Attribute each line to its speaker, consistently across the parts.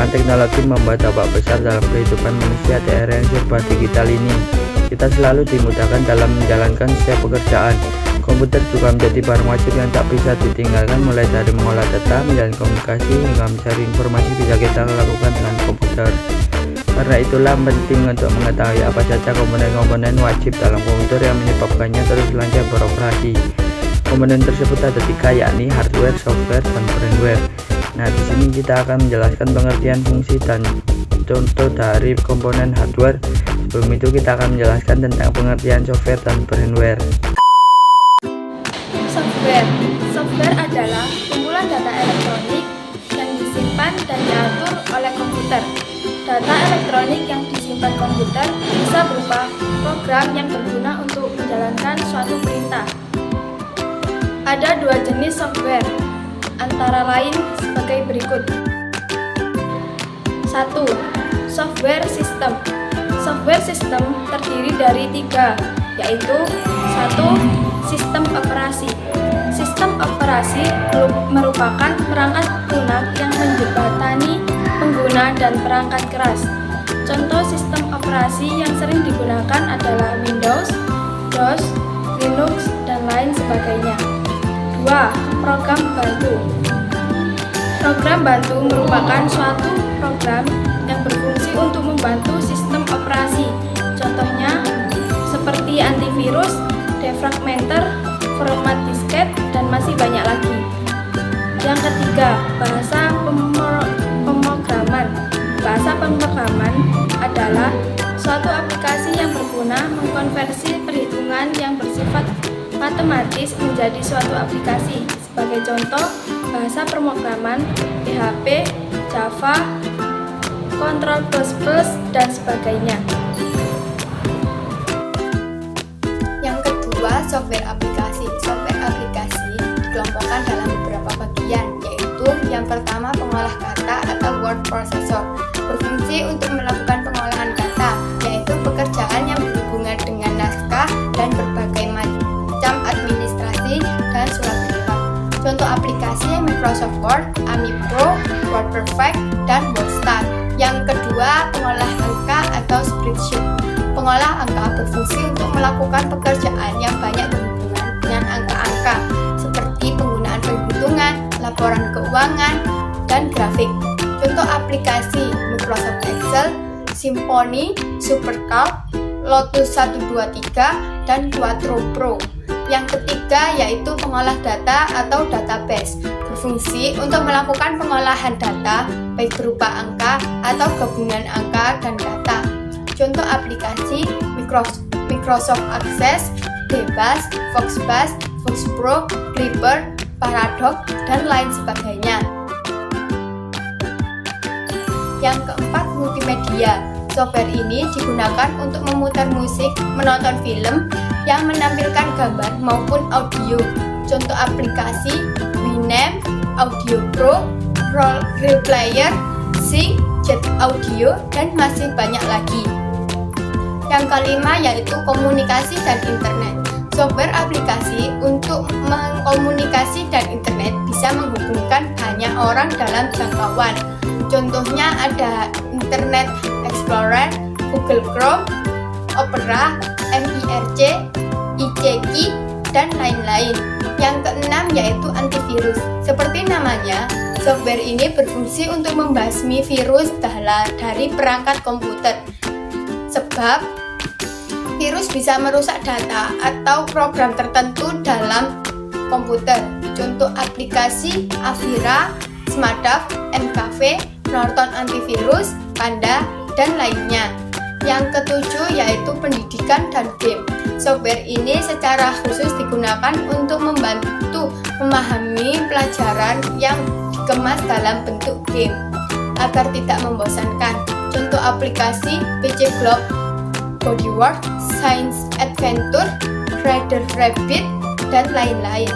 Speaker 1: Perkembangan teknologi membuat dampak besar dalam kehidupan manusia di era yang serba digital ini. Kita selalu dimudahkan dalam menjalankan setiap pekerjaan. Komputer juga menjadi barang wajib yang tak bisa ditinggalkan, mulai dari mengolah data, menjalin komunikasi, hingga mencari informasi bisa kita lakukan dengan komputer. Karena itulah penting untuk mengetahui apa saja komponen-komponen wajib dalam komputer yang menyebabkannya terus lancar beroperasi. Komponen tersebut ada 3, yakni hardware, software, dan firmware. Nah, di sini kita akan menjelaskan pengertian fungsi dan contoh dari komponen hardware. Sebelum itu kita akan menjelaskan tentang pengertian software dan firmware.
Speaker 2: Software adalah kumpulan data elektronik yang disimpan dan diatur oleh komputer. Data elektronik yang disimpan komputer bisa berupa program yang berguna untuk menjalankan suatu perintah. Ada 2 jenis software, antara lain sebagai berikut. 1. Software system. Software system terdiri dari 3, yaitu 1. Sistem operasi. Sistem operasi merupakan perangkat lunak yang menjembatani pengguna dan perangkat keras. Contoh sistem operasi yang sering digunakan adalah Windows, DOS, Linux, dan lain sebagainya. 2. Program bantu. Program bantu merupakan suatu program yang berfungsi untuk membantu sistem operasi. Contohnya seperti antivirus, defragmenter, format disket, dan masih banyak lagi. Yang ketiga, bahasa pemrograman. Bahasa pemrograman adalah suatu aplikasi yang berguna mengkonversi perhitungan yang bersifat matematis menjadi suatu aplikasi. Sebagai contoh, bahasa pemrograman PHP, Java, Control++, dan sebagainya.
Speaker 3: Yang kedua, software aplikasi. Software aplikasi dikelompokkan dalam beberapa bagian, yaitu yang pertama pengolah kata atau word processor, berfungsi untuk melakukan pengolahan kata, yaitu pekerjaan yang berhubungan dengan naskah dan berbagai macam administrasi dan surat perintah. Contoh aplikasi Microsoft Word, Ami Pro, WordPerfect, dan WordStar. Yang kedua, pengolah angka atau spreadsheet. Pengolah angka berfungsi untuk melakukan pekerjaan yang banyak berhubungan dengan angka-angka, seperti penggunaan perhitungan, laporan keuangan, dan grafik. Contoh aplikasi Microsoft Excel, Symfony, SuperCalc, Lotus 123, dan Quattro Pro. Yang ketiga yaitu pengolah data atau database, berfungsi untuk melakukan pengolahan data baik berupa angka atau gabungan angka dan data. Contoh aplikasi Microsoft Access, DBAS, Foxbase, FoxPro, Clipper, Paradox, dan lain sebagainya. Yang keempat, multimedia. Software ini digunakan untuk memutar musik, menonton film yang menampilkan gambar maupun audio. Contoh aplikasi Winamp, Audio Pro, Real Player, Sync, Jet Audio, dan masih banyak lagi. Yang kelima yaitu komunikasi dan internet. Software aplikasi untuk mengkomunikasi dan internet bisa menghubungkan banyak orang dalam jangkauan. Contohnya ada Internet Explorer, Google Chrome, Opera, MIRC, ICQ, dan lain-lain. Yang keenam yaitu antivirus. Seperti namanya, software ini berfungsi untuk membasmi virus dari perangkat komputer. Sebab virus bisa merusak data atau program tertentu dalam komputer. Contoh aplikasi Avira, Smartaf, MKV, Norton Antivirus, Panda, dan lainnya. Yang ketujuh yaitu pendidikan dan game. Software ini secara khusus digunakan untuk membantu memahami pelajaran yang dikemas dalam bentuk game agar tidak membosankan. Contoh aplikasi PC Globe, Bodywork, Science Adventure, Rider Rabbit, dan lain-lain.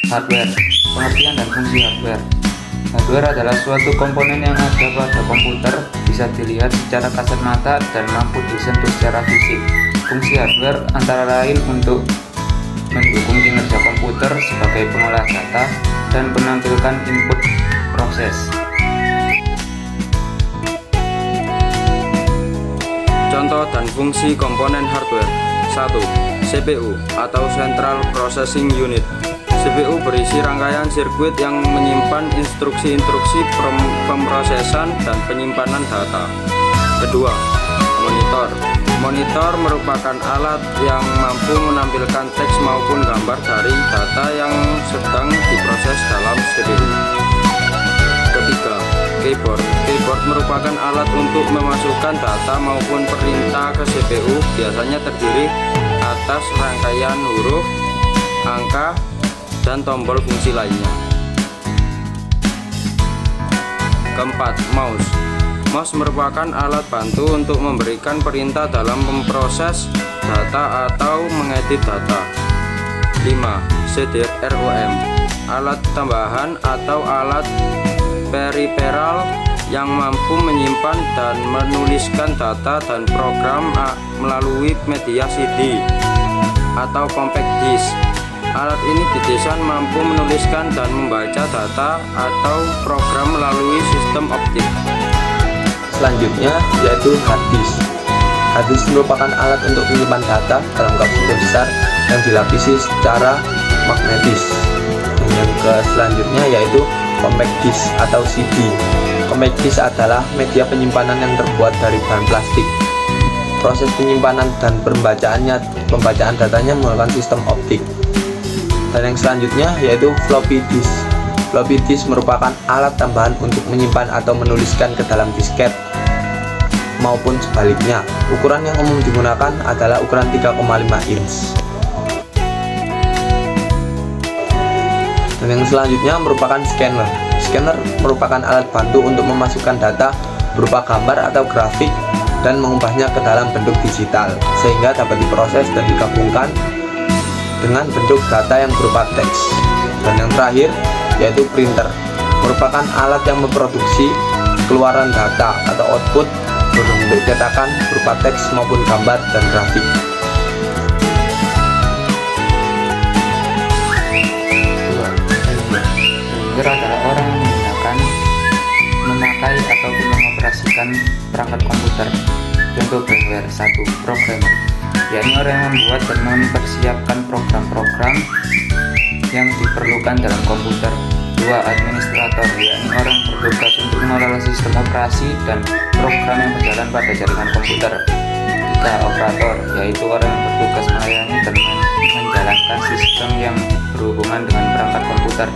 Speaker 1: Hardware. Pengertian dan fungsi hardware. Hardware adalah suatu komponen yang ada pada komputer, bisa dilihat secara kasat mata dan mampu disentuh secara fisik. Fungsi hardware antara lain untuk mendukung kinerja komputer sebagai pengolah data dan menampilkan input proses. Contoh dan fungsi komponen hardware. 1. CPU atau Central Processing Unit. CPU berisi rangkaian sirkuit yang menyimpan instruksi-instruksi pemrosesan dan penyimpanan data. Kedua, monitor. Monitor merupakan alat yang mampu menampilkan teks maupun gambar dari data yang sedang diproses dalam CPU. Ketiga, keyboard. Keyboard merupakan alat untuk memasukkan data maupun perintah ke CPU, biasanya terdiri atas rangkaian huruf, angka, dan tombol fungsi lainnya. Keempat, mouse. Mouse merupakan alat bantu untuk memberikan perintah dalam memproses data atau mengedit data. 5. CD-ROM. Alat tambahan atau alat periferal yang mampu menyimpan dan menuliskan data dan program melalui media CD atau compact disk. Alat ini didesain mampu menuliskan dan membaca data atau program melalui sistem optik.
Speaker 4: Selanjutnya yaitu hard disk. Hard disk merupakan alat untuk menyimpan data dalam kapasitor besar yang dilapisi secara magnetis. Yang selanjutnya yaitu compact disk atau CD. Compact disk adalah media penyimpanan yang terbuat dari bahan plastik. Proses penyimpanan dan pembacaan datanya menggunakan sistem optik. Dan yang selanjutnya yaitu floppy disk. Floppy disk merupakan alat tambahan untuk menyimpan atau menuliskan ke dalam disket maupun sebaliknya. Ukuran yang umum digunakan adalah ukuran 3,5 inch. Dan yang selanjutnya merupakan scanner. Scanner merupakan alat bantu untuk memasukkan data berupa gambar atau grafik dan mengubahnya ke dalam bentuk digital sehingga dapat diproses dan digabungkan dengan bentuk data yang berupa teks. Dan yang terakhir yaitu printer, merupakan alat yang memproduksi keluaran data atau output berbentuk cetakan berupa teks maupun gambar dan grafik.
Speaker 1: Programmer adalah orang yang memakai ataupun mengoperasikan perangkat komputer. Contoh firmware. 1. Programmer, yakni orang yang membuat dan mempersiapkan program-program yang diperlukan dalam komputer. 2. Administrator, yakni orang yang bertugas untuk mengelola sistem operasi dan program yang berjalan pada jaringan komputer. 3. Operator, yaitu orang yang bertugas melayani dan menjalankan sistem yang berhubungan dengan perangkat komputer.